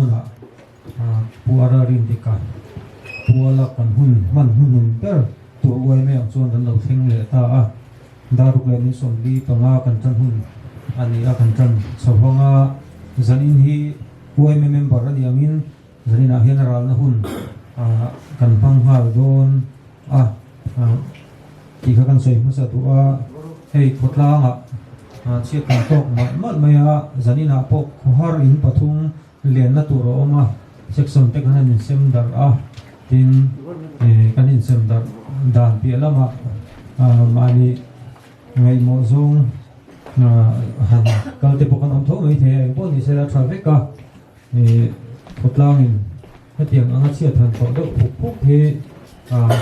huna puara rin tika puala kan hun man hun per tu wai me ang chuan kan lo thing le ta a daruk le ni som li panga kan chan hun ani a kan chan sawanga zanin hi wai me member ani angin zanin a hian ral na hun kan phang hal don ti kha kan soi ma sa tu a hei khotlang chiat kan tok mal maya zanina pok har in pathum lian na tur oma section te kan in sem dar tin kan in sem dar dan pi lama mani ngai mo zong han kal te pokan am tho mai the bo ni sela traffic ka khotlang in hetiang anga chiat han to do phuk he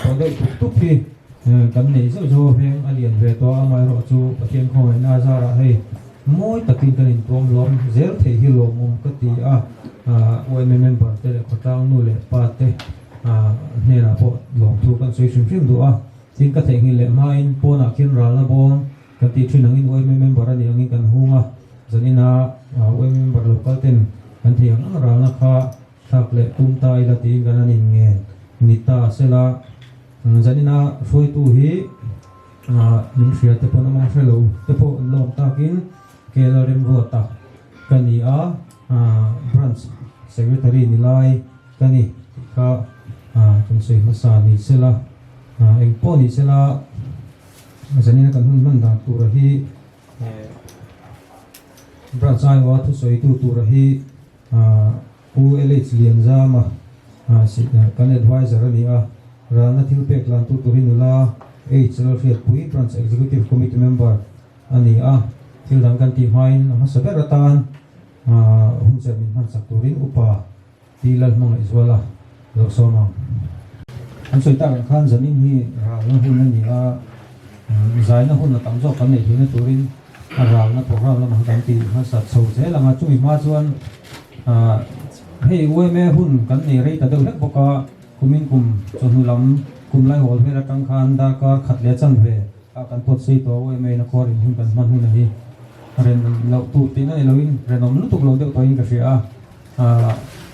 to do tuk he kan nei zo zo heng alian ve to amai ro chu pathian khoi na za ra hei moi takin kan in tom lom zel the hi lo mum ka ti oi member te le khotang nu le pa te ne na po lom thu kan soi sim sim do tin ka theng hi le ma in po na kin ral na bom kan ti thin angin oi member ani angin kan hunga zanina oi member local ten kan thi ang ral na kha thak le tum tai la ti kan anin nge nita sela zanina foi tu hi nin ria te pon amang felo te po lom takin kela rem vota kani branch secretary nilai kani ka kan sei masani sela eng po ni sela zanina kan hun man da tu rahi branch ai wa tu soi tu rahi ULH lian zama kan advisor ni rana thil pek lan tu hinula HL Fiat Pui Branch Executive Committee Member ani thil dang kan ti main ma saberatan hun se min han sak turin upa tilal mang iswala lo soma an soi ta khan zanin hi ral na hun ani zai na hun na tam zo kan nei hin turin ral na program la ma kan ti ha sat so se la ma chumi ma chuan hei we me hun kan nei rei ta do lek boka kumin kum chonu lam kum lai hol phera tang khan da ka khat le chan ve kan pot sei to we me na kor in hun kan man hun hi ren lo tu ti na lo in ren om lu tu lo de to in ka sia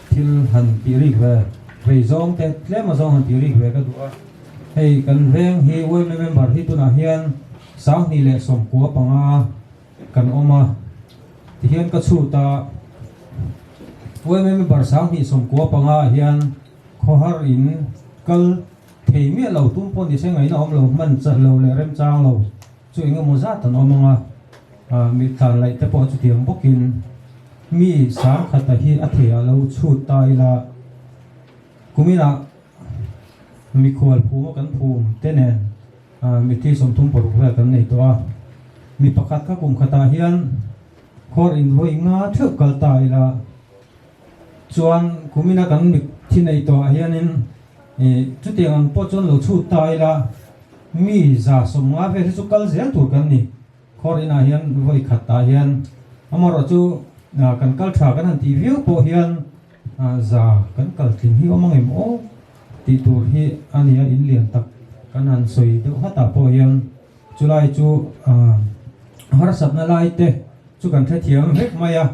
thil han pi ri ve zong te tle ma zong han pi ri ve ka du hei kan veng hi we me member hi tu na hian sang ni le som ko panga kan oma ti hian ka chu ta we me member sang ni som ko panga hian khohar in kal thei mi lo tum pon ni sengai na om lo man cha lo le rem chang lo chu inga mo za tan omanga mi thal lai te po chu tiang bokin mi sang khata hi a thea lo chu tai la kumina mi khwal phu kan phum te nen mi thi som thum por hwa kan nei to mi pakhat ka kum khata hian khor in voi nga thuk kal tai la chuan kumina kan mi thi nei to hianin chu tiang po chon lo chu tai la mi za som nga ve chu kal zel tur kan ni khor ina hian voi khata hian amaro chu kan kal tha kan han ti view po hian za kan kal thin hi omang em o ti tur hi ania in lian tak kan han soi do hata po hian chulai chu har sap na lai te chu kan the thiam hek maya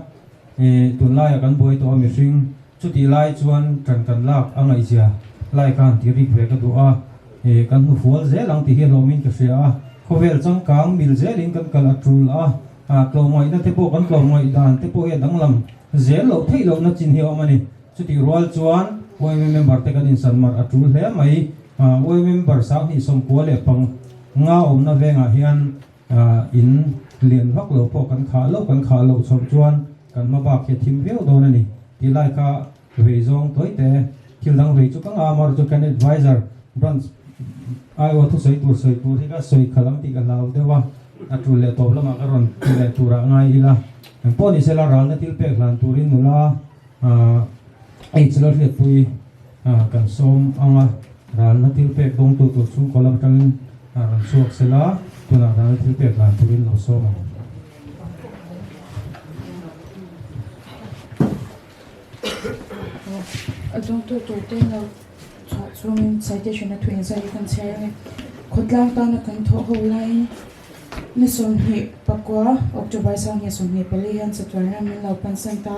tun lai kan boi to mi ring chu ti lai chuan kan lak angai sia lai kan ti ri ve ka du kan hu fual ze lang ti hi lo min ka sia khovel chang kang mil ze ling kan kal atul klo moi na te po kan klo moi dan te po he dang lam ze lo thei lo na chin hi omani chu ti rual chuan wai member te kan in san mar atul hle mai wai member sang hi som ko le pang nga om na venga hian in lian hak lo po kan kha lo chom chuan kan ma ba khe thim veo do na ni ti lai ka ve zong toi te thil dang ve chu ka mar chu kan advisor branch ai wa thu soi tur hi ka soi khalam ti ka law de wa atul le to lama ka ron ti le tura ngai ila ang po ni sela ral na til pek lan turin nula ai chlo hle pui kan som anga ral na til pek dong tu chu kolam tang ran suak sela tuna ral til pek lan turin lo so ma don't do thing swimming citation na twin sa kan share khotlang ta na kan tho ho line ni som hi pakwa October sang hi som hi pelihan sa tournament lo pan santa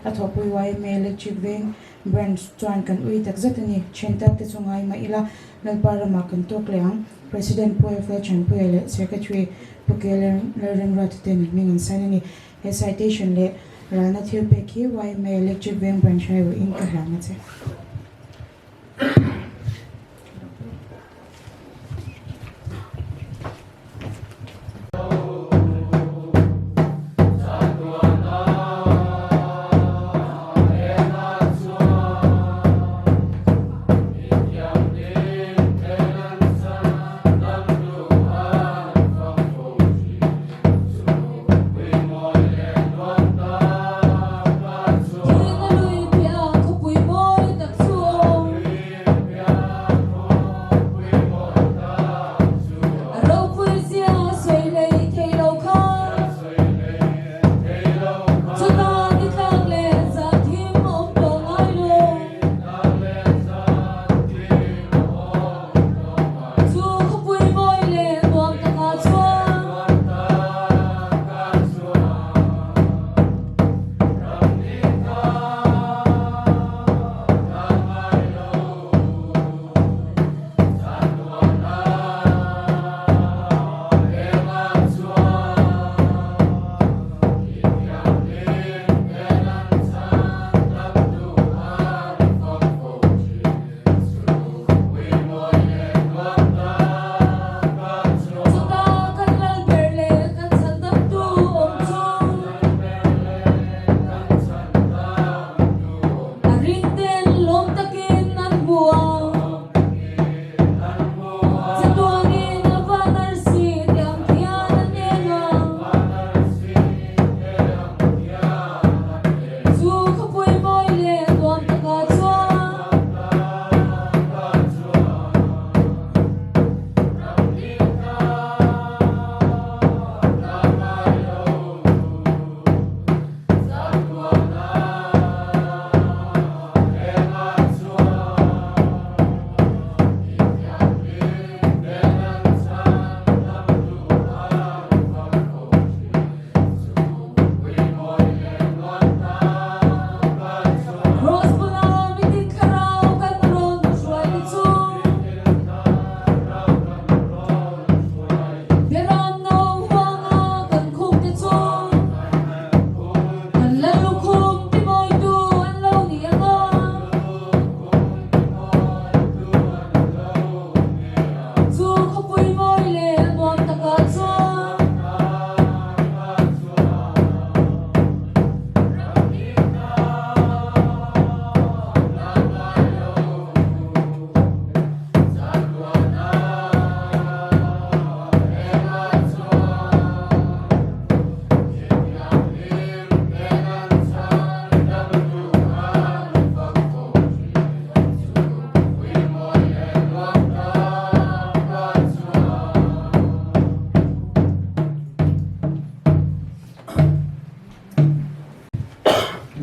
a thopui YMA electric veng branch chuan kan ui tak zatani chentak te chungai ma ila lalpara ma kan tok leang president PFL chan puele secretary pukele learning rat ten mingan sanani he citation le rana thil pe ki YMA electric veng branch hai in ka hlanga che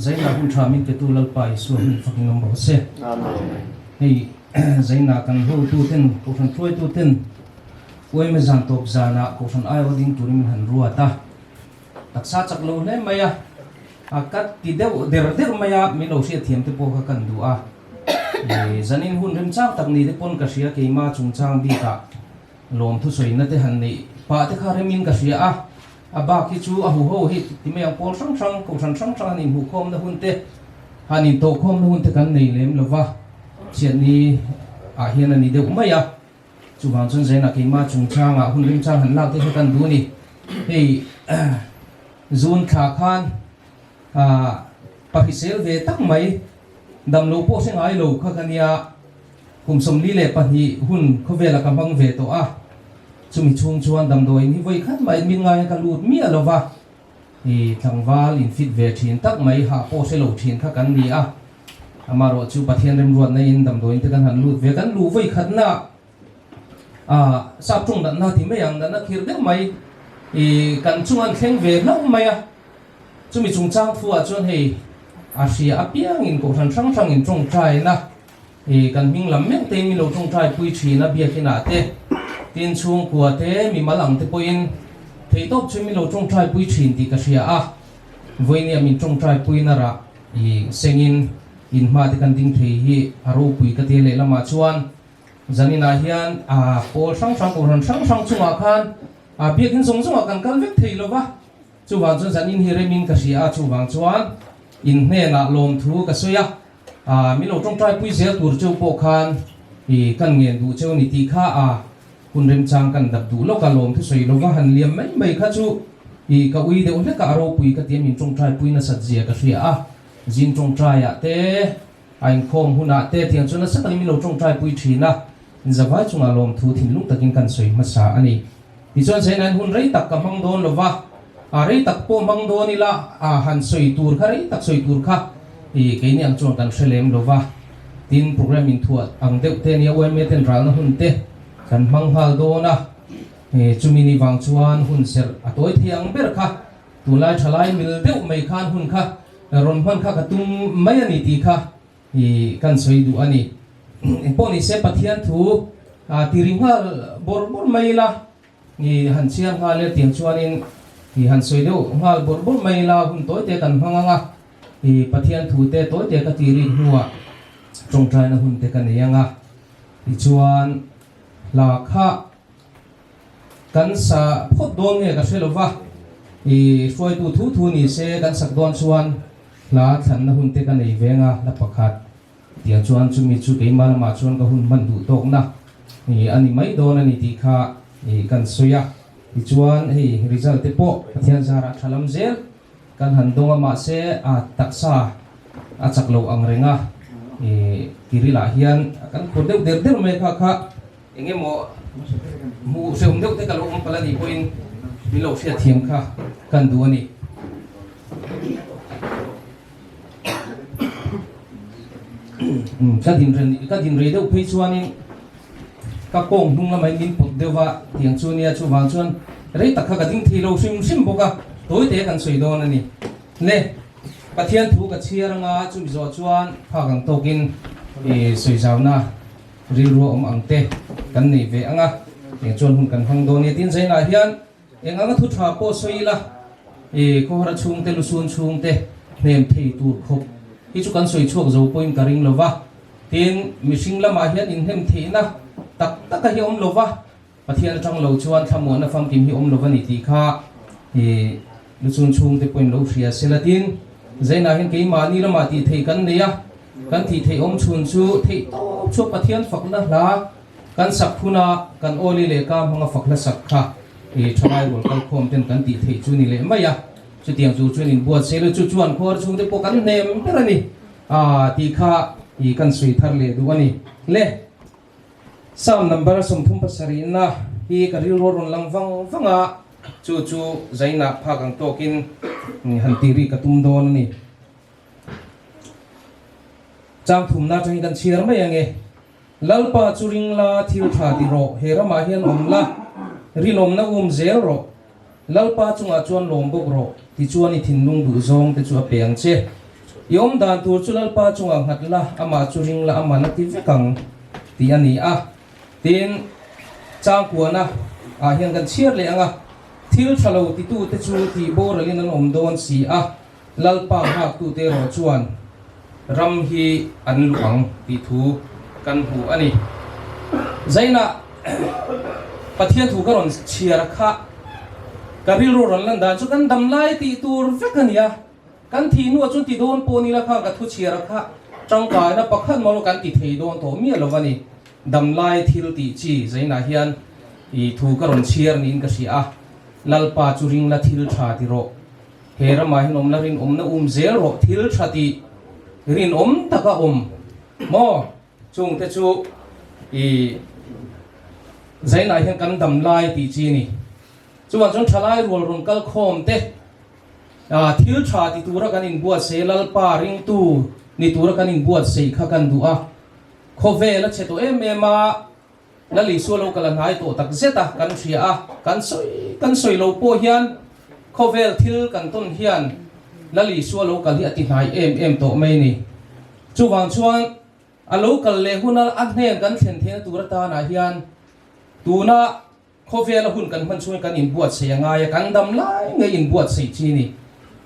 Zaina hun thamin ke tu lalpai su hun fucking number se amen hey zaina kan ho tu ten ko san troi tu ten oi me zan top zana ko san ai oding turim han ruata taksa chak lo le maya akat ti deu der maya mi lo sia thiam te po ka kan du a zanin hun rim chang tak ni te pon ka sia ke ma chung chang bi ka lom thu soi na te han ni pa te kha remin ka sia a aba ki chu a hu ho hi ti me ang pol sang sang ko san sang sang nin hu khom na hun te hanin to khom na hun te kan nei lem lova chian ni a hian ani deu maya chu wang chun zaina ke ma chung chang a hun rim chang han lak te kan du ni hey zun kha khan pahisel ve tak mai dam lo po seng ai lo kha kania kum som li le pa hi hun kho vela kam bang ve to a chumi chung chuan dam doi ni voi khat mai min ngai ka lut mi alova hi thangwal in fit ve thin tak mai ha po se lo thin kha kan ni a amaro chu pathian rem ruat nei in dam doi te kan han lut ve kan lu voi khat na sap chung dan na thi me yang dan na khir de mai kan chungan thleng ve hlom mai a chumi chung chang fu a chuan hei asia apiang in ko san sang sang in chung trai na kan ming lam mek te mi lo chung trai pui thi na bia kina te tin chung kwa te mi malang te poin thei top chumi lo chung trai pui thin ti ka sia a voini min chung trai pui na ra sengin in ma te kan ding thei hi aro pui ka te le lama chuan zanina hian pol sang sang ko ran sang sang chunga khan biakin zong zong kan kal vek thei lova chuwang chuan zanin hi remin ka sia chuwang chuan in hne na lom thu ka soya mi lo tong trai pui zel tur chu po khan kan ngen du cheu ni ti kha hun rem chang kan dap du lo ka lom thu soi lova han liam mai kha chu ka ui de ole ka aro pui ka te min tong trai pui na sat zia ka sia jin tong trai te ain khom huna te thiang chuna sa mi lo tong trai pui thina zawai chunga lom thu thin lung takin kan soi ma sa ani ti chuan sei nan hun rei tak ka mang don lova rei tak po mang don ila han soi tur kha rei tak soi tur kha ke ni ang chuan kan hrelem lova tin program in thuat ang deuh te ni awai me ten ral na hun te kan mang hal do na chumini wang chuan hun ser atoi thiang ber kha tulai thalai mil deuh mai khan hun kha ron hman kha katum mai ani ti kha kan soi du ani poni se pathian thu tiringhal bor mai la han chiam ha le tiang chuanin han soi deuh ngal bor mai la hun toi te kan hmanga pathian thu te toi te ka tirin huwa trong trai na hun te kan yanga chuan la kha kan sa phot don nge ka hrelowa foi tu thu ni se kan sak don chuan la than na hun te kan nei venga la pakhat tiang chuan chumi chu ke ma ma chuan ka hun man du tok na ani mai don ani ti kha kan soya chuan result te po pathian zara thalam zel kan han donga ma se taksa chak lo ang renga kirila hian kan khordeu der me kha engemo mu seum deuh te ka lo pala ni poin mi lo sia thiam kha kan du ani ka din re deuh phei chuanin ka kong hnung la mai min pot dewa tiang chunia chu wang chuan rei tak kha ka ding thi lo sim boka toi te kan soi don ani le pathian thu ka chiaranga chu zo chuan phagang tokin soi zawna ril ro ang te kan nei ve anga tiang chuan hun kan hang don ni tin zaina hian enganga thu tha po soila ko hara chung te lu sun chung te nem thei tur khop hi chu kan soi chuak zo point ka ring lova tin mishing lama hian in hem theina tak ka hi om lova pathian tang lo chuan thamon na fam kim hi om lova ni ti kha lu sun chung te point lo hria selatin zaina hian ke ma ni lama ti thei kan neya kan ti thei om chun chu thei to chu pathian fakna hla kan sak phuna kan oli le ka hanga fakla sak kha thamai bol kal khom ten kan ti thei chu ni le maya chu tiang chu chuan in buat selo chu chuan khor chung te po kan nem perani ti kha kan sui thar le du ani le sam number som thum pasari na ka ril ron lang wanga chu zaina phagang tokin ni hantiri ka tum don ni chang thum na chang kan chiar mai ange lalpa churing la thil tha ti ro hera ma hian omla rinom na zel ro lalpa chunga chuan lom bok ro ti chuan i thin lung du zong te chu apeng che yom dan tur chu lalpa chunga ngatla ama churing la ama na ti vekang ti ani tin chang kuana hian kan chiar le anga thil thalo ti tu te chu ti boralin an om don si lalpa hak tu te ro chuan ram hi an luang ti thu kan hu ani zaina pathian thu karon chiar kha karil ro ran lan dan chu kan dam lai ti tur vekania kan thi nu chun ti don poni la kha ka thu chiar kha tangka na pakhan molo kan ti thei don to mi lovani dam lai thil ti chi zaina hian thu karon chiar nin ka sia lalpa churing la thil tha ti ro hera ma hin om la rin om na zel ro thil tha ti rin om taka mo chung te chu zaina hian kan dam lai ti chi ni chuan chon thalai rol ron kal khom te thil tha ti tura kan in buat se lalpa ring tu ni tura kan in buat sei kha kan du khove la che to ma la li so lo kala ngai to tak zeta kan thria kan soi lo po hian khovel thil kan ton hian la li so lo kal hi ati nai em to mai ni chuwang chuan a lo kal le hunal agne kan thlen the tura ta na hian tuna khovel hun kan man chuan kan in buat sei anga ya kan dam lai ngai in buat sei chi ni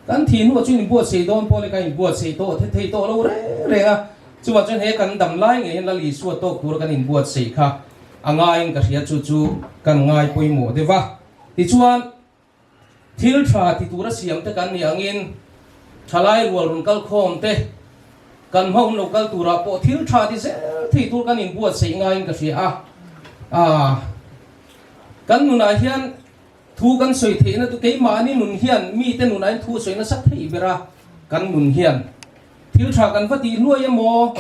kan thin hu chu in buat sei don pole ka in buat sei to the thei to lo re a chu wa chen he kan dam lai nge la li su to kur kan in buat sei kha anga in ka ria chu kan ngai poi mo de wa ti chuan thil tha ti tura siam te kan ni angin thalai wal run kal khom te kan hom no kal tura po thil tha ti se thei tur kan in buat sei ngai in ka ria a kan nu na hian thu kan soi the na tu ke ma ni nun hian mi te nun ai thu soi na sak thei bera kan nun hian thil tha kan vati nuai emo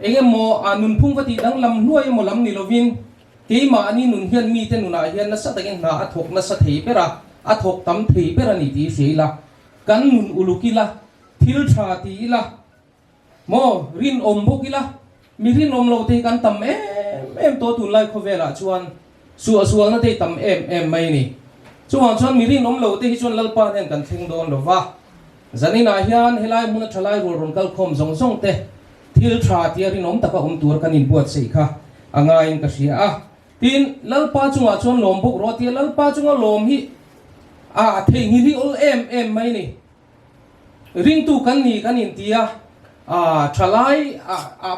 engemo anun phung vati dang lam nuai emo lam ni lovin ke ma ni nun hian mi te nun ai hian na sa takin na athok na sa thei bera athok tam thei bera ni ti sheila kan nun ulukila thil tha ti la mo rin om bokila mi rin om lo te kan tam em to tun lai khovela chuan sual na te tam em mai ni chuan mi rin om lo te hi chuan lalpa nen kan thing don lo wa zanina hian helai mun thalai ron kal khom zong te thil tha ti rin om taka tur kan in buat sei kha anga in ka sia a tin lalpa chunga chuan lom buk ro ti lalpa chunga lom hi a thei ngi hi ol em mai ni ring tu kan ni kan in tia thalai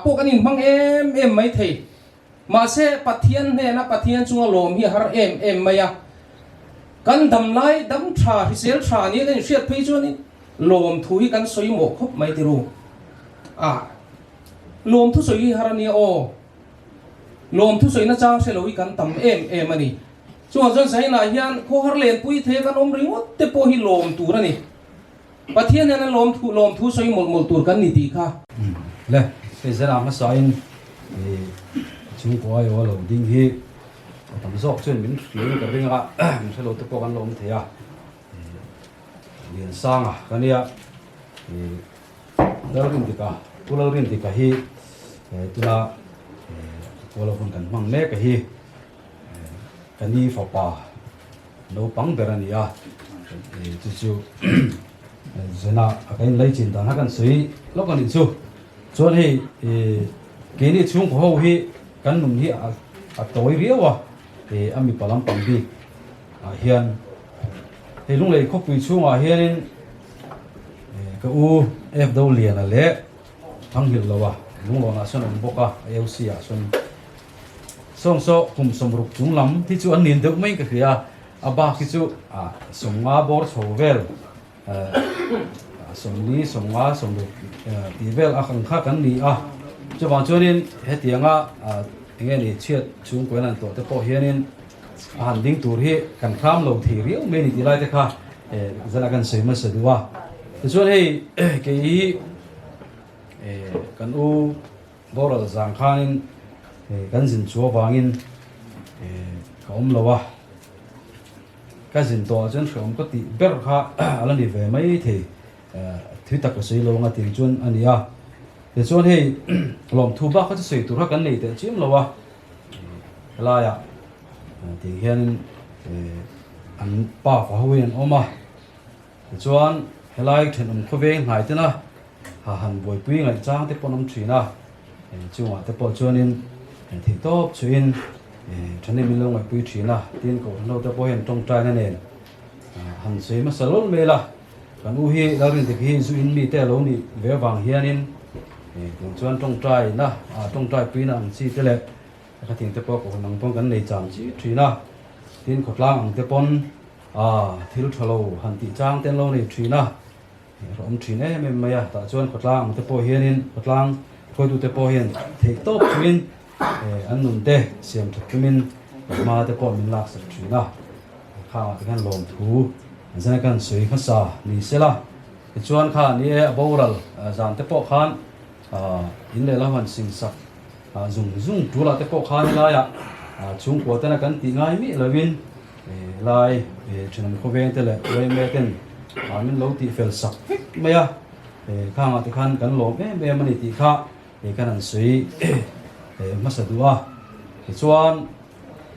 po kan in bang em mai thei ma se pathian ne na pathian chunga lom hi har em mai a kan dam lai dam tha hi sel tha ni kan siat phei chuan ni lom thui kan soi mo khop mai ti ru lom thu soi har ni o lom thu soi na chang se loi kan tam em ani chuan sai na hian kho har len pui the kan om ringot te po hi lom tur ani pathian ne na lom thu soi mol tur kan ni ti kha le se zera ma sain chung ko ai lo ding hi tam zok chen min ring ka ringa min se lo te po kan lom the ya lian sang kan ya darin tika pularin tika hi tuna wala hun kan mang me ka hi kani fa pa no pang berani ya chu zena akain lai chin da kan sui lo kan chu chuan hi ke ni chung ko hi kan num hi a toi riawa ami palam pang bi hian he lung lei khop pui chunga hianin ka u f do lian a le thang hil lawa lung lo na son boka auc a son song so kum som ruk chung lam thi chu an nin deuh mai ka khia aba ki chu somnga bor chovel somni somnga somru tivel a khang kha kan ni a chuan chuanin he tianga nge ni chiat chung ko nan to te po hianin han ding tur hi kan kham lo thi riu me ni ti lai te kha zana kan sei ma se duwa chuan hei ke hi kan u boral zang khanin kan zin chu wangin ka lo wa ka zin to chen khom ko ti ber kha ala ni ve mai the thui tak ko sei lo nga ting chuan ania te chuan hei lom thu ba kha sei tur kan nei te chim lo wa la ya ti hian an pa fa hoin oma chuan helai then kho ve ngai te na han boi pui ngai chang te ponom thina chuwa te po chuanin thì top chuyên cho nên mình lâu ngày quy trình là tiên cổ lâu ta hiện trong trai này nè hẳn suy mà salon mê là còn u hi lao đến thì hi duin mi te lâu ni vé vàng hiền in thường chuyên trong trai na trong trai quy na anh chi thế lệ cái tiếng te po của năng phong cái này chạm chi truy na tiên cổ lang anh te pon thiếu thalo hẳn tỷ trang tên lâu này truy na rồi truy này mình mày ta chuyên cổ lang anh te po hiền in cổ lang thôi tu te po hiền thì top chuyên an nun te siam thumin ma te po min lak sak thina kha te kan lom thu zana kan sui kha sa ni sela chuan kha ni boral zan te po khan in le lawan sing sak zung tu la te po khan la ya chung ko te na kan ti ngai mi lovin lai chinam ko veng te le rei me ten min lo ti fel sak me ya kha ma te khan kan lom me mani ti kha kan an sui masa dua chuan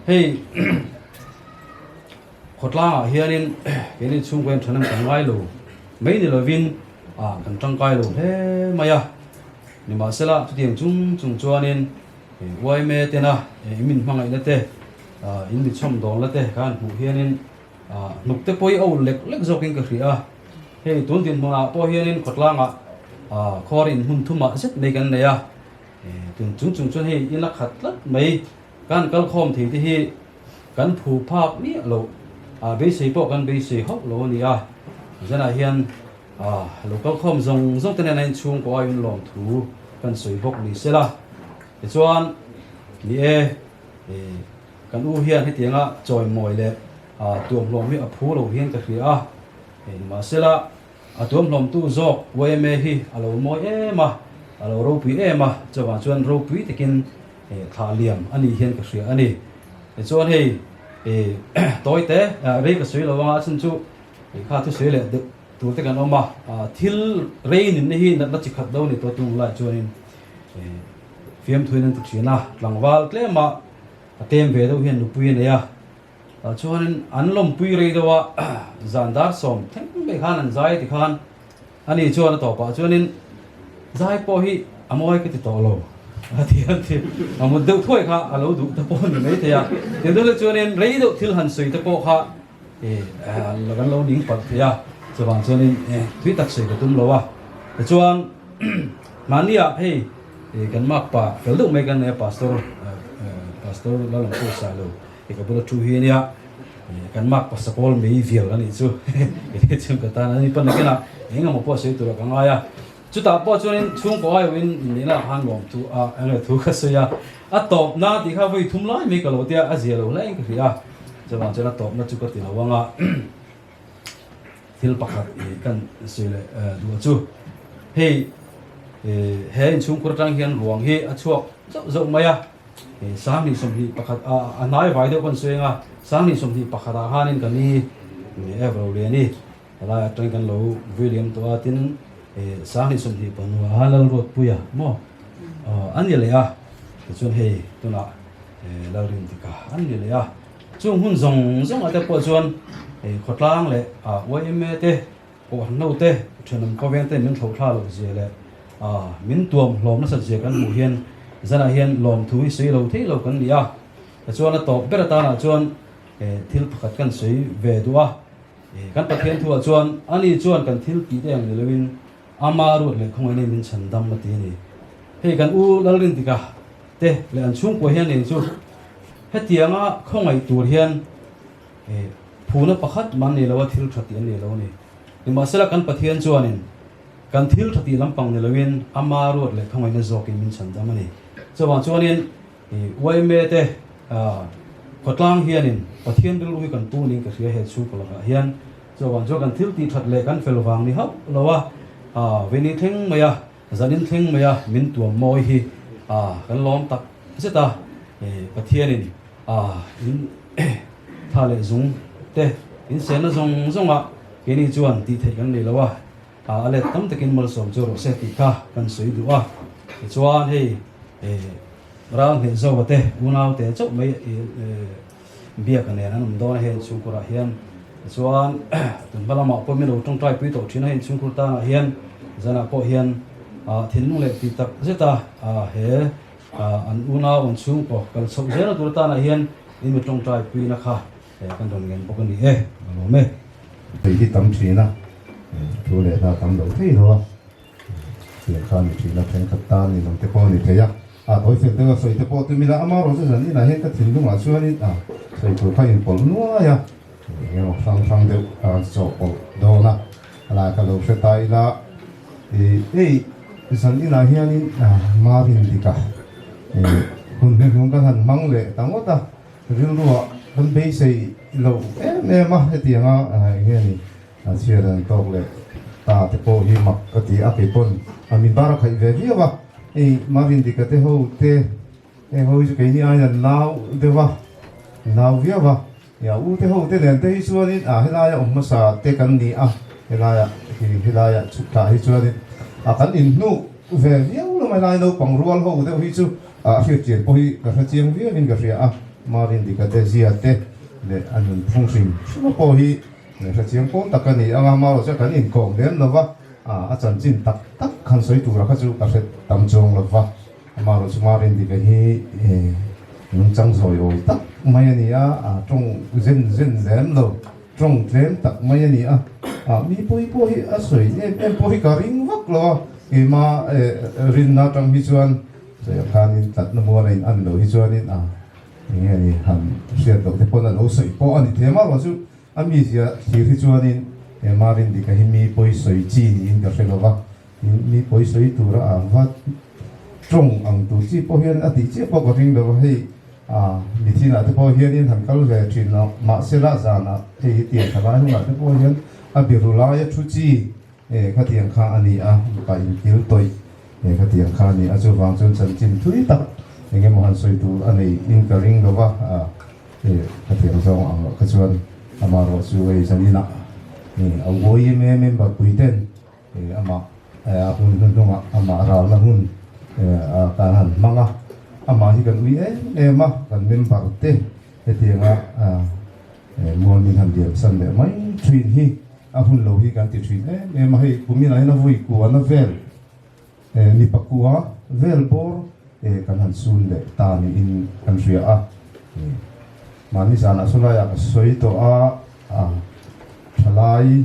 hei khotlang hianin keni chung quen thanam kan ngai lo mai ni lovin kan tang kai lo he maya ni ma sela tiang chung chuanin wai me te na min mangai na te in mi chom dong la te kan hu hianin nuk te poi au lek zoking ka khria hei tun tin huna po hianin khotlanga khorin hun thuma zet mai kan neya tun chung chung hei ina khatlat mai kan kal khom thi hi kan phu phak ni lo be sei po kan be sei hok lo ni a zana hian local khom zong ten nai chung ko ayun lom thu kan soi bok ni sela chuan ni kan u hian hetianga choi moi le tuam hlom hi a phu lo hian ka hria ma sela tuam hlom tu zok we me hi alo moi ema alo ro pi ema chawa chuan ro pi tekin tha liam ani hian ka hria ani chuan hei toy te re ka soi lo wa chun chu kha thu soi le tu te kan oma thil rein ni hi na chi khat do ni to tung la chuanin fiam thuin tu china tlangwal tle ma atem ve do hian nu pui ne ya chuanin anlom pui re do wa zandar som theng be khan an zai ti khan ani chuan to pa chuanin zai po hi amoi ke ti to lo atian thi amud do thoi kha alo du ta po ni mai te ya tin do chuanin re do thil han sui ta po kha lagan lo ning pat ya chuan chuanin thui tak sei ka tum lo wa chuan mania hei kan mak pa fel do mai kan ne pastor la lang ko sa lo ka bula thu hi nia kan mak pa sapol mei vial ani chu ke chung ka ta ni pan na enga mo po sei tu ka nga ya chu ta po chuan chung ko ai win ni na hang lom tu anga thu ka so ya a top na ti kha voi thum lai me ka lo tia a zia lo lai ka ria chuan chuan top na chu ka ti lo wanga thil pakhat kan sile du chu hei he chung kur tang hian ruang hi a chuak zo maya sang ni som hi pakhat anai vai de kon suenga sang ni som hi pakhat a hanin kan ni ever le ni ala tang kan lo William to atin sang ni som hi panwa halal rot puya mo an ye le a chuan hei tuna laurin tika an ye le a chung hun zong ata po chuan khotlang le wai me te ko no te thenam ko ven te min thlo thla lo je le min tuam hlom na sa je kan mu hian zana hian lom thui sei lo thei lo kan nia chuan a top bera ta na chuan thil pakhat kan sei ve duwa kan pathian thua chuan ani chuan kan thil pi te ang lewin ama ru le khongai ne min chan dam ma ti ni hei kan u lalrin tika te le an chung ko hian ni chu hetianga khongai tur hian phuna pakhat man ni lo thil thati ani lo ni ni masala kan pathian chuanin kan thil thati lampang ni lewin ama ru le khongai ne zoki min chan dam ani chuanin wai me te khotlang hianin pathian bil hui kan tu ning ka hria he chu ko la hian chuan kan thil ti that le kan felwang ni hau lowa veni theng maya zanin theng maya min tuam moi hi kan lom tak zeta pathianin in thale zung te in sena zong a keni chuan ti thei kan ni lowa ale tam takin mal som chu ro se ti ka kan soi du a chuan hei rang he zo te unau te chau mai bia kan ne nan don he chu kura hian chuan tun balama po mi ro tong trai pi to thina hin chung kur ta hian zana po hian thin nu le ti tak zeta he an unau on chung ko kal chau zera tur ta na hian in mi tong trai pi na kha kan dong ngen po kan ni lo me thì cái tấm trí na chú lệ là tấm đầu thế thôi tiền khan thì là thành cắt tan thì làm thế con thì thế à thôi phải tới rồi thế po tôi mình là ama rồi chứ gì là hết cái tiền lúc mà xưa đi rồi tôi phải nhìn bóng nữa ya nhưng mà sang được cho bóng đâu na là cái lúc sẽ tay là thì dân đi là hiện đi mà hiện đi cả hôm nay chúng ta thành mang lệ tăng quá ta riêng luôn thân bê xây lâu em mà cái tiếng nghe này chia ra tóc lệ ta thì po hi mặc cái tiếng áp pon mình bara khai về phía và mà viên thì cái thế hậu hậu cái này ai là nào được va nào phía va ya u thế hậu thế này thế xưa đi hay là ông mà sa thế cái này hay là chụp ta hay xưa đi cái in nu về phía nó mà lại đâu bằng rual hậu thế hay xưa phía trên po hi cái chiang phía bên cái phía mà viên thì cái thế gì thế để anh phong sinh nó po hi này cái chiang po tất cả này anh mà rồi sẽ cái in công đến nó va chân chính tắc khăn soi tu ra cái chú cái tầm trung là va mà rồi chúng ta đi cái hi nông trang rồi tắc mấy này trong dân dân rồi trong dân tắc mấy này mi poi hi asoi em poi ka ring vak lo ma rin na tang hi chuan so khanin tat na mo in an lo hi chuan in nghe ni han siat lo te pon lo soi po ani te ma lo chu ami sia hi chuan in ma rin di ka hi mi poi soi chi ni in ka felo wa mi poi soi tu ra va trong ang tu chi po hian ati chi po ko ring lo hei mi thi na te po hian in han kal ve thin na ma se la za na hei ti ka ba nu na te po hian a bi ru la ya chu chi kha tiang kha ani pa in kil toi kha tiang kha ni a chu wang chun chan chin thui tak nghe một hành soi tu anh ấy in cái ring đó va cái tiếng song ang cái chuan amaro suy sang đi nè ông bố em em bảo quý tên ama hun hun dong ama ra la hun cái hành mang ama thì cần quý em mà cần mình bảo tên cái tiếng muôn mình hành điểm sân để mấy chuyện hi hun lâu hi cần tiền chuyện em mà hay cũng như này nó vui của nó về mi bạc của về bor kan han sun le ta ni in kan ria mani sana sula ya soi to thalai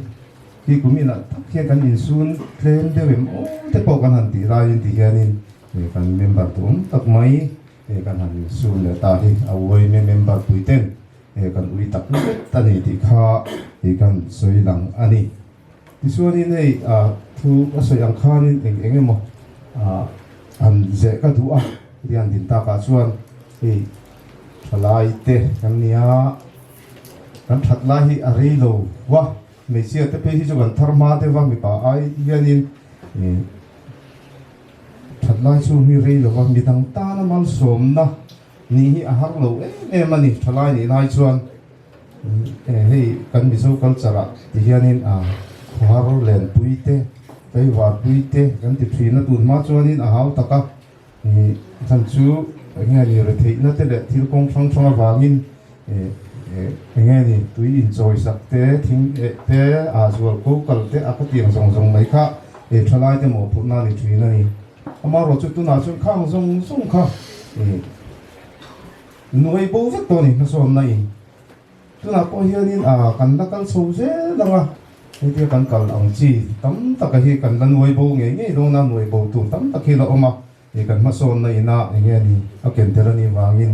ki kumina thakhe kan in sun claim de wem te po kan han ti la in ti hianin kan member tum tak mai kan han sun le ta hi awoi me member puiten kan ui tak ni ta ni ti kha kan soi lang ani ti suani nei thu soi ang khanin eng mo an ze ka du rian din ta ka chuan thalai te kan nia kan that lai hi ari lo wa me sia te pe hi chu kan tharma te wa mi pa ai hianin that lai chu mi ri lo wa mi tang ta na mal som na ni hi a har lo em ani thalai ni lai chuan hei kan mi so culture ti hianin khwar len puite cái vật quý tế cái tiếp thị nó tuôn mát cho nên áo tất cả thằng chú nghe nhiều rồi thấy nó tới để thiếu công trong và min nghe thì tùy enjoy sắc tế thính tế rồi cố cần tế cái tiếng rong mấy khác trở lại tế một phút nào thì tùy nó đi mà rồi chút tu nào chút khang rong khác nuôi bố rất to này nó xóm này tu nào có hiện nên cần đặc cái sâu dễ lắm cái kia cần cầu lòng chi tấm tất cả khi cần nuôi bầu nghe đâu na nuôi bầu tụm tấm tất khi là ôm thì cần mất son này na nghe đi ở kiện thế này vàng in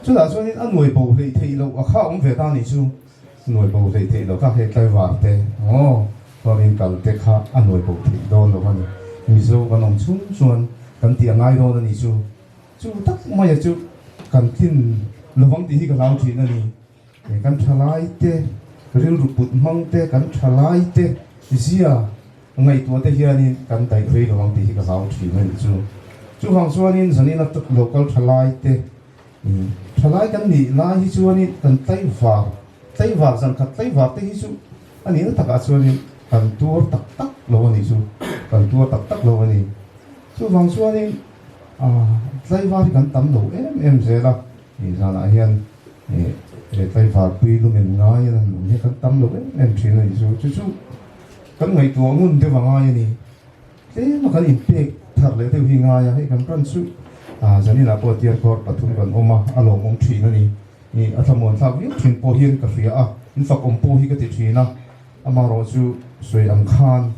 chú đã cho nên ăn nuôi bầu thì thấy lâu khác ông về ta này chú nuôi bầu thì thấy lâu khác hay cái vàng thế cho nên cần thế khác ăn nuôi bầu thì đâu là vậy mình chú cần ông chuan cần tiền ai đâu này chú tất mọi chú cần tin lâu vắng thì cái lao chuyện này cần trả lại thế ril ruput mang te kan thalai te zia ngai tu te hianin kan dai khoi lo ang ti hi ka zau thi men chu hang chuanin zanina tak local thalai te thalai kan ni la hi chuanin kan tai var zan khat tai var te hi chu ani na taka chuanin kan tur tak lo ani chu kan tur tak lo ani chu hang chuanin tai var kan tam lo em zela ni zana hian tay vào quy luôn mình nói như là như các tâm lúc ấy em chuyện này chú các ngày tuổi ngun theo vào ngay này thế mà cái impact thật là theo hình ngay hay cái con su cho nên là bộ tiền có bắt thun còn ôm alo ông chuyện này ni ở tham muốn thao viết chuyện po hiền cái phía in phát ông po hi cái chuyện na mà rồi chú suy âm khan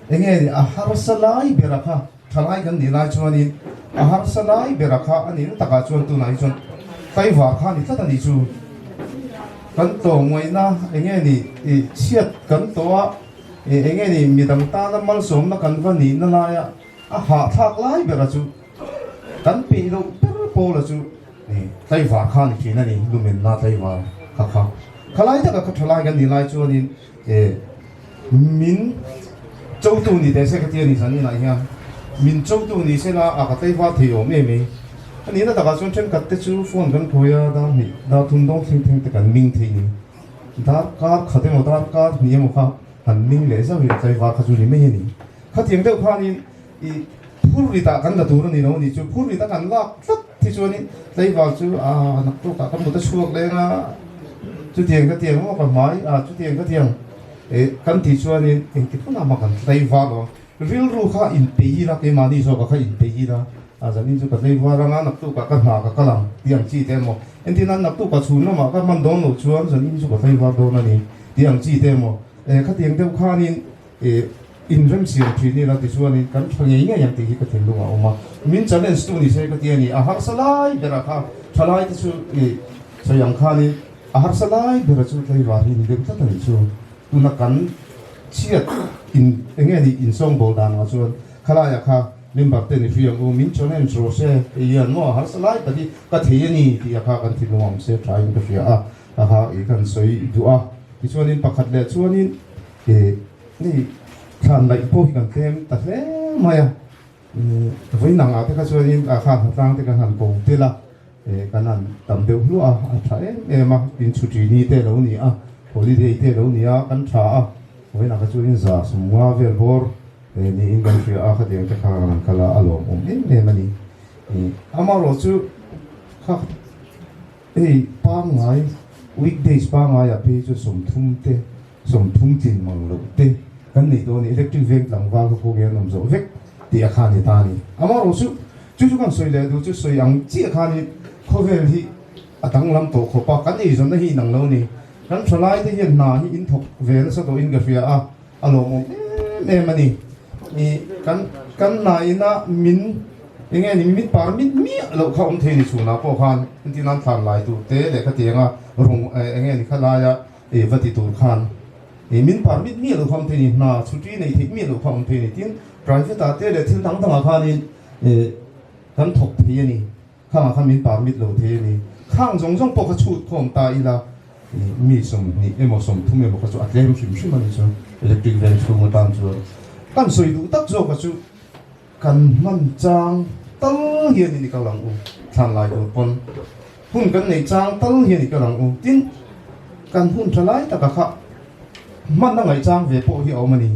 anh nghe har salai beraka thalai kan nilai chuan in har salai beraka ani taka chuan tu nai chuan cái vợ khăn thì tất là đi chú cắn tổ ngoài na anh nghe đi siết cắn tổ anh nghe đi mi đằng ta nó mal sớm nó cắn vào ní nó lại hạ thác lại bây giờ chú cắn bị đâu bé bò là chú cái vợ khăn thì nó đi luôn mình na cái vợ khá khá lại tất cả các lại cái đi lại chú đi mình châu tu đi để xem cái tiền đi sang đi lại nha mình châu tu đi xem là cái vợ thì ở mẹ anh ấy đã gặp chuyện trên cái chú phone gần thôi đã thun đông thình te kan ming thi đã cả khát một đã cả nhiều một khác han ming lệ sao vậy cái vợ khát chú đi mấy nhỉ khát tiếng đâu khát đi phun đi ta kan đã tu rồi nó đi chú phun đi ta kan lắc lắc thì chú này cái vợ chú nạp tu cả kan một ta chuộc lên chú tiếng cái tiếng mà còn máy chú tiếng cái tiếng kan thì chú này cái phun nào mà kan cái vợ đó real ru khá in pei ra cái mà đi so khá in pei ra giờ nên chú cái này vào rằng nạp tu cả cái nào cái lăng tiếng chi thế mà em tin nạp tu cả chuồn nó mà cái món đồ nấu chuồn giờ nên chú cái này vào đồ này tiếng chi thế mà khát tiếng đâu khan in rem siam thi ni la ti chuan in kan thangi nge yang ti hi ka thil lunga oma min challenge tu ni se ka ti ani a har salai bera kha thalai ti chu sayang khani a har salai bera chu tlai wa hi ni de ta ni chu tu na kan chiat in enge ni in song bol dan wa chuan khala ya kha member te ni fiam u min challenge ro se yan mo har salai ta di ka the ni ti ya kha kan thil lunga se trying ka fia a ha i kan soi du a ti chuan in pakhat le chuan in ni khan lại po hi kan tem ta hle maya với nàng áo thì các số in khan tang thì kan han po te la kan han tam deu lu a thae ma in chu tri ni te lo ni a holiday te lo ni a kan tha a với nàng các số in za sumwa vel bor ni in kan fi a kha de ta khan kala alo em mani ama ro chu kha pa ngai weekdays pa ngai a pe chu som thum tin mang lo te kan nei to ni electric vek lang wa ko ge nom zo vek ti a khan ni ta ni ama ro chu kan soi le du chu soi ang chi a khan ni kho vel hi a tang lam to kho pa kan nei zon na hi nang lo ni kan thlai te hian na hi in thok vel sa to in ga fia a lo mo mani ni kan na ina min enge ni mit par mit mi lo kha the ni chuna po khan ti nan than lai tu te le kha tianga rong enge ni khala ya vati tur khan min par mit mi lo khom the ni na chuti nei thik mi lo khom the ni tin private ta te le thil dang dang kha ni kan thok the ni kha min par mit lo the ni khang jong jong po kha chu khom ta ila mi som ni emo som thu me mo kha chu atlem shim ani so electric van chu mo tan chu kan soi du tak zo ka chu kan man chang tal hian ni ka lang u than lai do pon hun kan nei chang tal hian ni ka lang u tin kan hun thalai ta ka kha man na ngai chang ve po hi au mani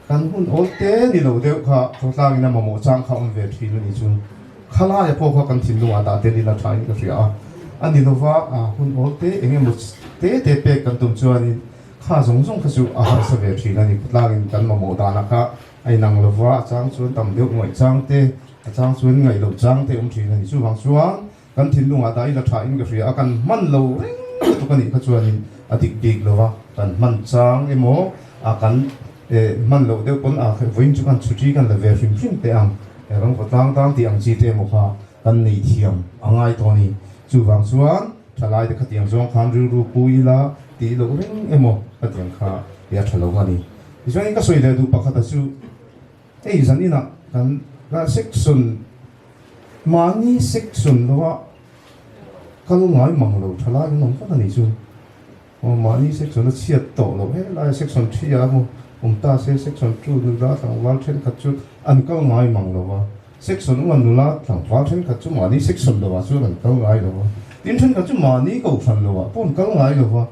kan hun ol te ni lo deu kha thotlang na mo chang kha on ve thi ni chu khala ya po kha kan thin lu ata te ni la thai ka ria ani no wa hun ol te enge mo te pe kan tum chu ani kha zong zong kha chu a har sa ve thi na ni thotlang kan mo da na kha ai nang lo wa chang chuan tam deu ngai chang te chang chuan ngai lo chang te thi na ni chu wang chuan kan thin lu ata i la thai ka ria kan man lo ring to kan ni kha chu ani adik big lo wa kan man chang emo kan man lo deu pon voin chu kan chuti kan la ve hrim te ang rang ko tang ti ang chi te mo kha kan nei thiam angai to ni chu wang chuan thalai de khatiang zong khan ru puila ti lo ring emo khatiang kha ya thalo ngani chuan ka soi le du pakhata chu zanina kan ra section mani section lo wa kal ngai mang lo thalai nom ka ni chu mani section chiat to lo he la section 3 mo ta se section 2 nu la thang wal then khat chu an kal ngai mang lo wa section 1 nu la thang wal then khat chu mani section lo wa chu an kal ngai lo wa tin then khat chu mani ko phan lo wa pon kal ngai lo wa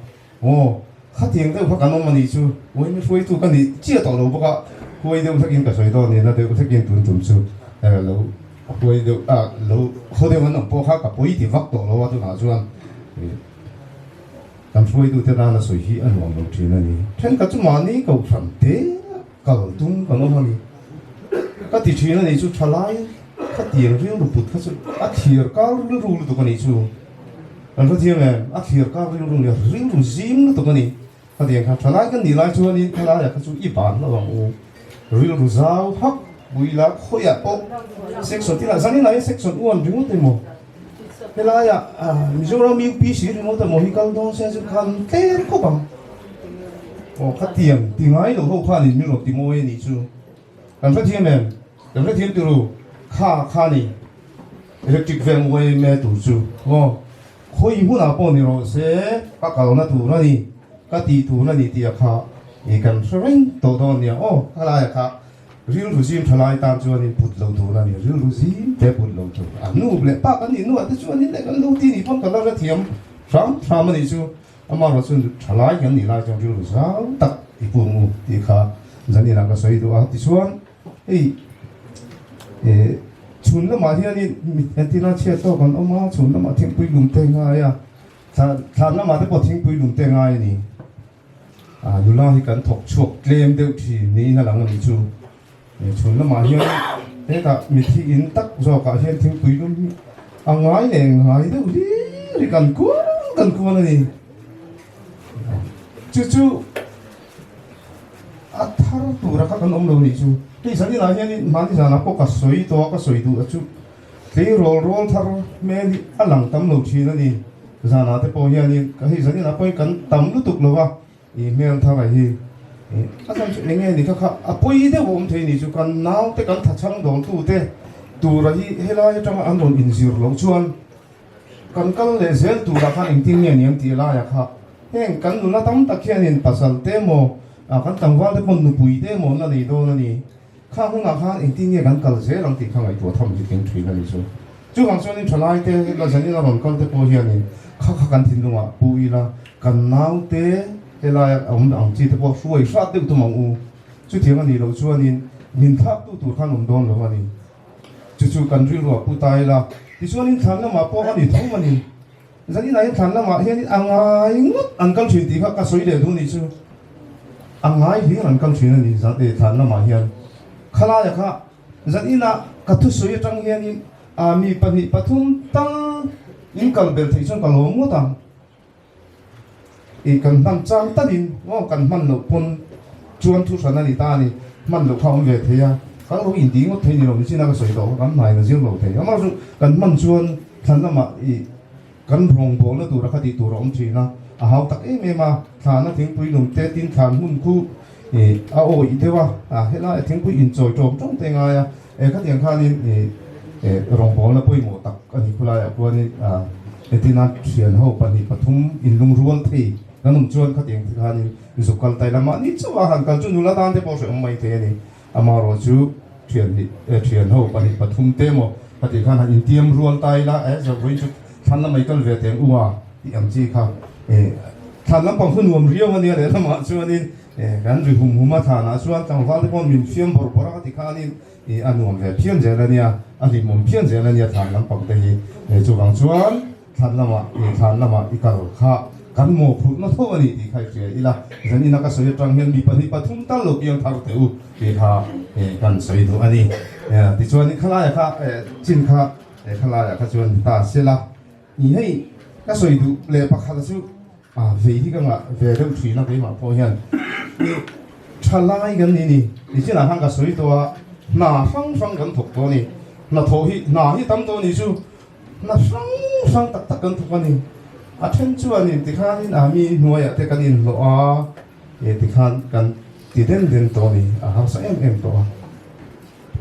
khatiang de pha kan mani chu oi me foi tu kan ni chia to lo ba hoi de thakin ka soi do ni na de thakin tun chu lo hoi de lo ho de man po kha ka poi ti vak to lo wa tu na chuan kan foi du te na soi hi an wang lo thi na ni then ka chu mani ko phan te ka lo tung ka no ma ni ka ti thi na ni chu thalai ka tiang riu lu put kha chu a thier ka ru ru lu to ka ni chu an fa thiang a thier ka riu ru ni riu lu zim lu to ka ni ka tiang kha thalai kan ni lai chu ni thalai ka chu i ban lo wang u riu lu zau hak bui la khoya po section ti la zani lai section 1 riu te mo Hela ya, Mizoram UP sih remote mo hikal dong saya kan ter ko bang. Khatiang tingai lo ho khan ni lo ti mo ni chu. Kan fa thiam em, kan fa thiam tu ru kha ni. Electric van way me tu chu. Khoi hu na po ni ro se ka ka na tu na ni. Ka ti tu na ni ti kha. Kan sering to do ni khala ya kha. Riu ruzim thalai tam chu ni put lo tu na ni riu ruzim te put lo tu nu ble pa kan ni nu ate chu ni le kan lo ti ni pon kan la thiam ram ni chu ama ro chu thalai kan ni la chu riu ruzau tak i pu mu ti kha zani na ka soi du ti chuan chun la ma hian ni antina che to kan oma chun la ma thing pui lum te nga ya tha na ma te po thing pui lum te nga ni lula hi kan thok chuak klem deu thi ni na lang ni chu chun la ma hian te ka mi thi in tak zo ka hian thing pui lum angai ne ngai deu ri kan ku na ni chu thar tu ra kan om lo ni chu ti sani na hian in man za na ko ka soi to ka soi du chu ke rol thar me ni alang tam lo thi na ni za na te po hian in ka hi sani na poi kan tam lu tuk lo wa i mel tha ba hi a sam chu nge ni kha a poi de bom the ni chu kan nau te kan tha chang dong tu te tu ra hi hela ya tang an don in zir lo chuan kan kal le zel tu ra khan in ting niam ti la ya kha heng kan nu na tam ta khian in pasal te mo kan tang wal te pon nu pui te mo na ni do na ni kha hu nga khan in ting kan kal zel lang ti khang ai tu tham ji ting thui na ni chu hang chuan in thalai te la zani la ron kal te po hian in kha kan thin lunga pui la kan nau te hela ya ang chi te po suai sat te tu mang u chu thiang ani lo chuan in min thak tu khan don lo ani chu kan ri ro pu tai la ti chuan in than na ma po ani thong ani zani na in than na ma hian in angai ngot angkal thin ti kha ka soi le du ni chu angai hi angkal thin ani za te than na ma hian khala ya kha zani na ka thu soi tang hian in mi pani pathum tang in kal bel thei chuan ka lo ngo ta kan man chang ta din ngo kan man lo pon chuan thu san ani ta ni man lo khawm ve theya kan lo in ding ngot thei ni lo ni china ka soi do kan mai na zil lo thei ama su kan man chuan than na ma kan rong bol na tu ra khati tu rom thi na a hau tak e me ma tha na thing pui lum te tin than hun khu a o i dewa hela thing pui in choi tom tong te nga ya ka tiang khan in rong bol na pui mo tak ani khula ya ko ni etina thian ho pani pathum in lung rual thei nanum chuan ka tiang khan in zukal tai lama ni chuwa han kal chu nula dan te po se mai te ni ama ro chu thian ho pani pathum te mo ka ti khan in tiam rual tai la zo roi chu than la mai kal ve teng uwa ti am chi kha than lam pang hun wom riaw ani le lama chuan in kan ri hum huma thana chuan tang wal te pon min fiam bor bor ka ti khan in anuam ve phian je la nia ali mom phian je la nia than lam pang te hi chu wang chuan than lama i kal kha kan mo phut na tho ani ti khai che ila zani na ka soi tang hian mi pani pathum tal lo piang thar te u ti kha kan soi do ani ti chuan ni khala ya kha chin kha khala ya kha chuan ta sela ni hei ka soi du le pa kha chu ve hi ka nga ve deu thui na ke ma pho hian ni thalai gan ni chi na hang ka soi to na fang kan thok to ni na tho hi na hi tam to ni chu na sang tak kan thok ani a then chuan in ti khan in mi nuai te kan in lo ti khan kan ti den to ni ha sa em to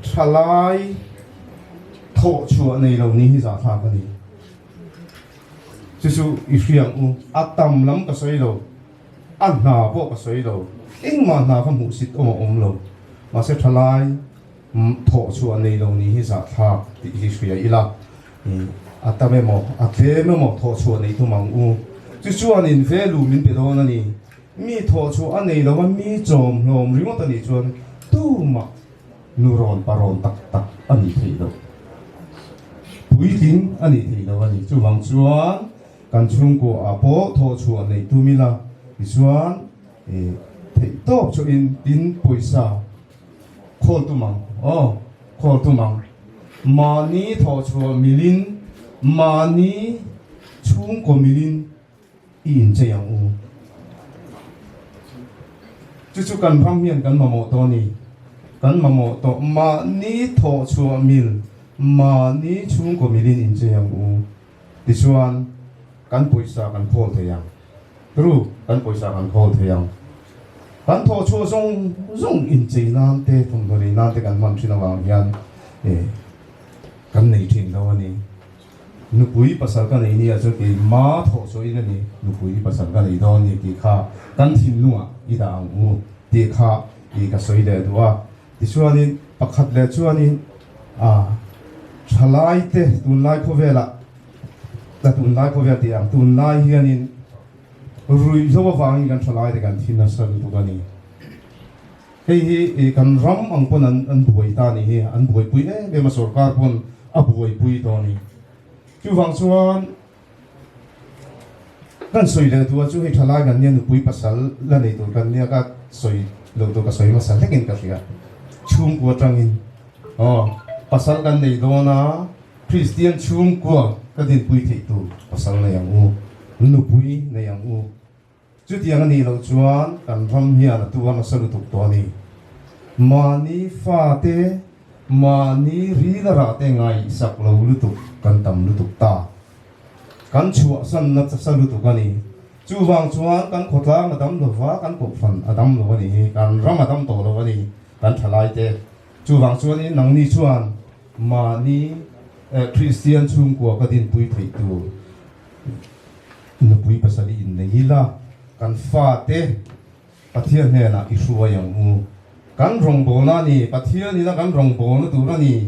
thalai tho chu nei lo ni hi za tha ka ni chu i hriang u atam lam ka soi lo an na po ka soi lo ing ma na ka mu sit om lo ma se thalai tho chu nei lo ni hi za tha ti hi hria ila atame mo atleme mo tho chu nei tu mang u chu chuan in ve lu min pe do na ni mi tho chu anei lo mi chom hlom ringo ta ni chuan tu ma nuron paron tak ani thei lo pui tin ani thei lo ani chu wang chuan kan chung ko apo tho chu nei tu mi la ti chuan thei top chu in tin poisa khol tu mang khol tu mang mani tho chu milin mani chung ko milin in che yang u chu kan pham hian kan mamo to ni kan mamo to mani tho chu mil mani chung ko milin in che yang u ti chuan kan poisa kan khol the yang ru kan poisa kan khol the yang kan tho chu zong in che nan te thum do ni nan te kan man thina wang hian kan nei thin lo ani nu pui pasal ka nei ni a chu ki ma tho so in ani nu pui pasal ka nei do ni ki kha kan thin lunga i da u ti kha i ka soi le duwa ti chuanin pakhat le chuanin thalai te tun lai pho vela ta tun lai pho ve ti ang tun lai hianin rui zo wang kan thalai de kan thin na sal tu ka ni hei kan ram ang pon an buai ta ni hi an buai pui be ma sarkar pon a buai pui to ni chu wang chuan kan soi le tu chu hei thalai kan nian pui pasal la nei tu kan nia ka soi lo tu ka soi ma sal lekin ka ria chung ko tangin pasal kan nei do na Christian chung ko ka din pui thei tu pasal na yang u nu pui na yang u chu tiang ni lo chuan kan ram hian tu wa ma sal tu to ni มานี้ฟ้าเตมานี้รีละระเตไงสักเราลุตุกันตำลุตุตากันชัวสันนัดสันลุตุกันนี่จูวางชวนกันขดล้างอดัมหลวะกันปกฟันอดัมหลวะนี่กันรำอดัมโตหลวะนี่กันทลายเตจูวางชวนนี่นังนี่ชวนมานี้คริสเตียนชุมกัวก็ดินปุยไทยตูนปุยภาษาอินนี่ละกันฟ้าเตปะเทียนเนี่ยนะอิสุวายังมูกันรองโบนานี่ปะเทียนนี่นะกันรองโบนะตูระนี่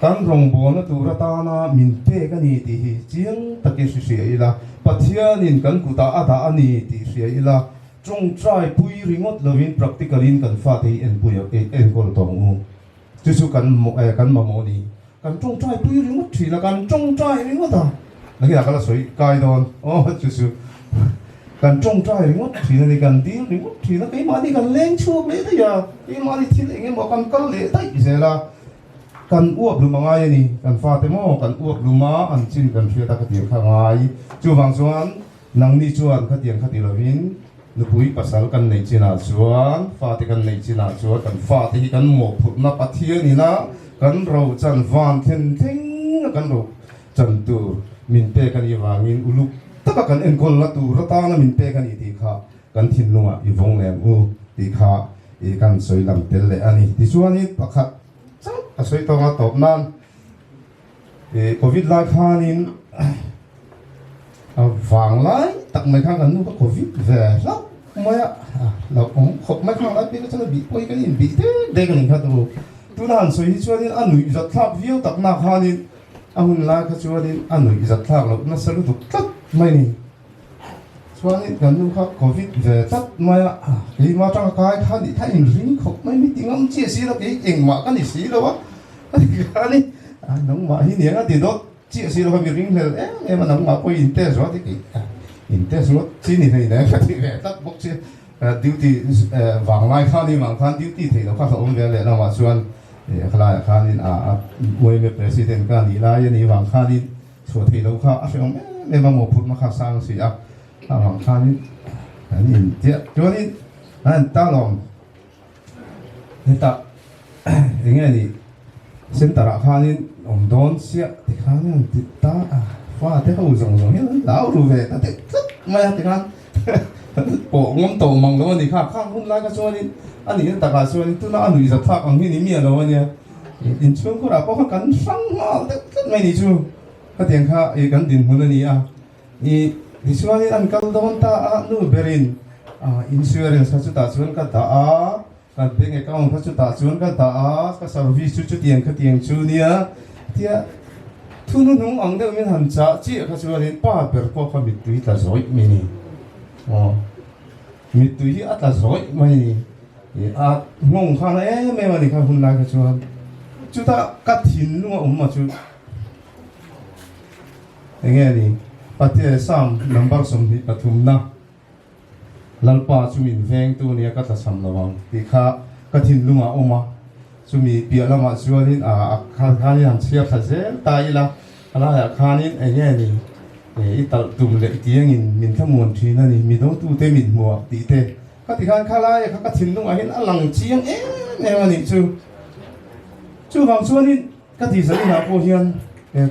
กันรองโบนะตูระตานะมินเตกันนี่ที่เจียงตะเกียเสียอีละปะเทียนนี่กันกุตาอาตาอันนี้ที่เสียอีละจงใจปุยริงดเลวิน practicalin กันฟ้าเตเอ็นปุยเอ็นกอลตองมูจู่ๆกันมาโมนี่กันจงใจปุยริงดทีละกันจงใจริงดอ่ะแล้วที่หลังก็สวยกายโดนอ๋อจู่ๆกันจงใจริงดทีละกันดีริงดทีละไอ้มานี่กันเล่งชูเละได้ยาไอ้มานี่ทีละเงี้ยบอกกันเละได้เสียละกันอ้วกหรือมังไงนี่กันฟ้าเตโมกันอ้วกหรือมาอันจินกันเชื่อตาขัดเดียงข้างไงจู่บางส่วนนังนี่ชวนขัดเดียงขัดเดียร์วินนึกปุยภาษากันในจีน่าชวนฟ้าเตกันในจีน่าชวนกันฟ้าเตกันหมกผุดนับปัทเทียนี่นะกันเราจันวานเทนเทงกันเราจันตูมินเปกันอีวางินอุลุกตะกันเอ็นคนละตูระตานะมินเปกันอีตีขากันทินลุงอ่ะอีวงแหลมอูตีขาอีกันสวยลำเตลเลยอันนี้ที่ชวนนี้ปะขัดจังสวยตัวมาตบนั่นโควิดไล่ข้านินฟังไล่ตักไม่ข้างกันนู้นก็โควิดแย่แล้วไม่อะเราขบไม่ข้างไล่พี่ก็จะบีบไปกันอินบีเด็กกันครับตัวนั้นสวยที่ชวนนี้อันหนุ่ยจะทับวิวตักหน้าข้านินอันหุ่นไล่ก็ชวนนี้อันหนุ่ยจะทับเราน่าสนุกตัดไม่นี่ชวนนี้กันนู้นครับโควิดแย่ตัดไม่อะที่มาตั้งกายข้านี่ถ้าอินริงขบไม่มีติงอ้ำเจี๊ยสีแล้วเองมากันนี่สีแล้ววะอันนี้น้องมาที่เนี่ยก็ติดรถเจี๊ยสีแล้วก็มีริงเลยมันน้องมาไปอินเตอร์สวัสดีอินเตอร์สวัสดีนี่ที่ไหนก็ที่แย่ตัดบุกเจี๊ยดิวตี้วางไล่ข้านี่วางข้าดิวตี้ที่เราข้าเขาอุ้มไปเลยเรามาชวนขลายข้านี่มวยเป็นประธานการนี่ไล่ยันนี่วางข้านี่ชวนที่เราข้าอาศัยไม่มาหมดพูดมาข้าสร้างสิวางข้านี่อันนี้เจี๊ยชวนนี่อันตาลองนี่ตาอย่างเงี้ยนี่เส้นตระข้านี่โดนเสียที่ข้านี่ติดตาฟ้าที่เขาส่งเนี่ยดาวรู้เว้ยแต่ตึ๊ดไม่ติดข้าโป่งงโตมังแล้วนี่ข้าข้างหุ้มไล่ก็ชวนนี่อันนี้ตากาชวนนี่ตัวนั้นอันนี้จะทักอันนี้นี่มีอะไรเนี่ยอินช่วงก็รับเพราะกันฟังมาแต่ไม่นี่ชูก็เตียงข้ากันดินหุ่นนี่นี่ชวนนี่อันกันโดนตานู่เบรินอินชัวเรนส์เขาจะตัดชวนกันตากันเป็นไงก็องเขาจะตัดชวนกันตาก็สารวิสุจุดเตียงก็เตียงชูเนี่ยที่ทุนนุ่งอังเดียวมีหันจ่าจีเขาชวนนี่ป้าเปิดพวกเขาบิดตุยตาสวยมินี่มิตุยอัตสอยไม่งงข้างไหนไม่มาดิข้าหุ่นไล่ก็ชวนจุดตากัดหินนู่นมาจุดยังไงดิปฏิเสธนัมเบอร์สมบิปฐุมนะลัลปาจุมินเวงตัวนี้ก็จะสำระวังที่ข้ากัดหินนู่นมาจุมีเปียละมาชวนนี่ข้านี่หันเชียร์ข้าเจ้าตายละอะไรข้านี่ยังไงดิอีตาตุ่มเล็กที่ยังมินทั้งมวลทีนั่นนี่มีต้องตู้เตมินหัวตีเตก็ที่ข้าไล่ข้าก็ทิ้งลงมาเห็นอลังเชียงเนี่ยวันนี้จู่บางส่วนนี่ก็ที่สนิทนะพวกเฮียน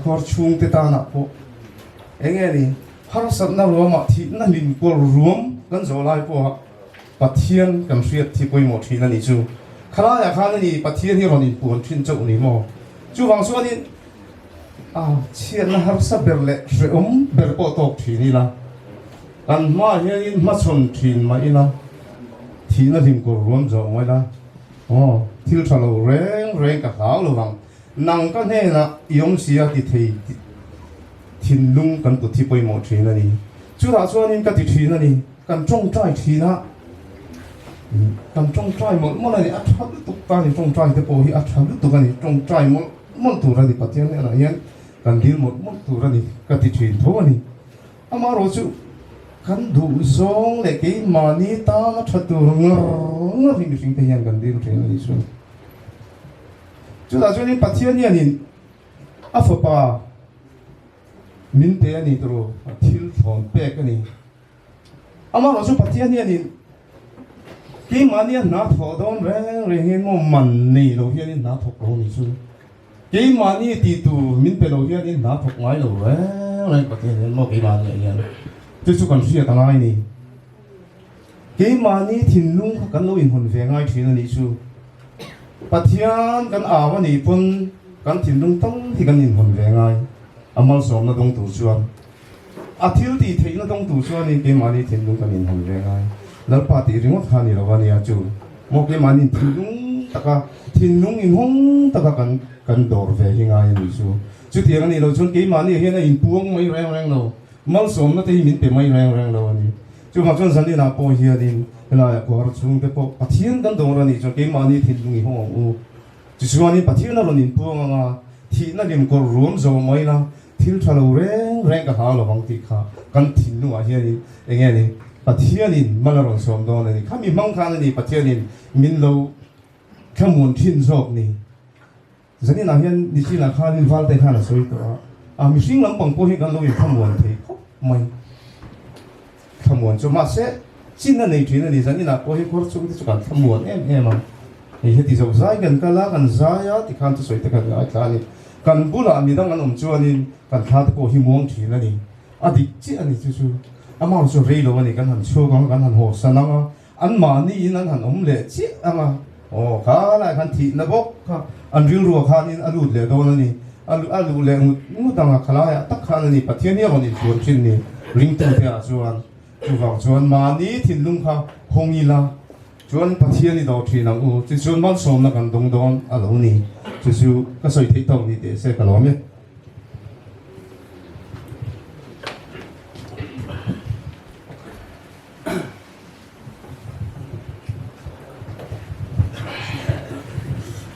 คอร์ชุงเตตานะพวกเองนี่ฮาร์สัตน่ารวมที่นั่นลินกอลรวมกันโจไล่พวกปัทเทียนกับเสียที่ปุยหมดทีนั่นนี่จู่ข้าไล่ข้านี่ปัทเทียนที่เรานี่ปวนทิ้งเจ้านี่มั้งจู่บางส่วนนี่เชียนฮาร์สัตเบลเล่เรื่องเบลโปตกทีนี่ละกันมาเฮียนมาชนทีนมาอีละทีนั่นลินกอลรวมโจไว้ละที่ทะลุเร่งกับเขาหรือวังนังก็เนี่ยนะยงเสียที่ทินลุงกันตุที่ไปหมดทีนั่นนี่จุดอาส่วนนี้ก็ติดทีนั่นนี่กันจงใจทีนะกันจงใจหมดอะไรนี่อัฐลุตุกันนี่จงใจแต่พอที่อัฐลุตุกันนี่จงใจหมดตัวนี่ปฏิเสธอะไรยันกันดีหมดตัวนี่ก็ติดทีทั่วนี่อามารู้จุกันดูซองเล็กมานี่ตามาชัดตัวงอริงริงเทียนกันดีรู้ไหมนี่ส่วนจุดส่วนนี้ปฏิเสธนี่อาฟป้ามินเทียนี่ตัวทิลฟอนเป๊กนี่อามารู้จุปฏิเสธนี่ กี่มันเนี่ยนัดถอดอนแรงเรื่องมันมันนี่เราเฮียนี่นัดถกเรานี่ชูกี่มันนี่ตีตูมินเป็นเราเฮียนี่นัดถกไม้เราแรงอะไรประเทศนี้มันกี่มันเนี่ยยังจะสู้กันเสียตั้งไงนี่กี่มันนี่ทิ้งลุงกันเราอินคนเฟียงไงทีนั่นนี่ชูปัจจัยกันอาวันนี้ปุ่นกันทิ้งลุงต้องที่กันอินคนเฟียงไงอามาสมนั่นต้องตัวชวนอาทิตย์ที่ทิ้งนั่นต้องตัวชวนนี่กี่มันนี่ทิ้งลุงกันอินคนเฟียงไงแล้วปาติริงว่าทานี่เราวันนี้จูโมกี่มันนี่ทิ้งลุงตะกะทิ้งลุงอินห้องตะกะกันดอร์เฟียงไงนี่ชูจุดที่กันนี่เราชวนกี่มันนี่เห็นอินพวงไม่แรงเรามาสมนั่นที่มินเป็นไม่แรงเราวันนี้จูมาชวนสันนี่นาโปเฮียดินเวลาก็เราชวนไปพบปะเทียนกันดอร์นี่ชวนกี่มันนี่ทิ้งลุงอินห้องอูจุดชวนนี่ปะเทียนนั่นเราอินพวงอ่ะที่นั่นยังก็รวมโจไม่ละทิ้งทะลุแรงก็หาเราบางทีค่ะกันทิ้งลุงอ่ะเฮียนี่เองนี่ปะเทียนินมาลองสมดอนนี่ข้ามีมังคันนี่ปะเทียนินมินโลขมุนทิ้งจบนี่จะนี่นาเฮียนดิฉันนาคานินฟัลเตขันสวยตัวมีสิ่งลำบากพวกนี้กันเราอยู่ขมุนที่ไม่ขมุนจะมาเสะสิ่งนั้นในที่นั่นดิฉันนี่นาพวกนี้คนสุดที่สุดกันขมุนมันนี่เหตุที่จะใจกันกันละกันใจที่ขันจะสวยแต่กันไอ้ท่านี่กันบุลามีตั้งกันจวนนี่กันท่าที่พวกหิมวงที่นั่นนี่ดิจิอันนี้จู่อามาสุรีโลวันนี้กันหันชัวกันหันโหสนังอันมานี่นั่นหันเละจิอามาโอ้ข้าอะไรกันทีนบกข้าอันริ้วรัวข้านี่อันรูดเละโดนนี่อันรูเละงูตังข้าละตักข้านี่ปะเทียนเนี่ยวันนี้ชวนชินนี่ริงตัวเดียชวนชวนมานี่ทิ้งลุงข้าหงอีละชวนปะเทียนนี่ดอกทีนังจะชวนมันสมนักกันดงอันนี้จู่ก็ใส่ที่ตรงนี้เด็กเสกกะล้อมเนี่ย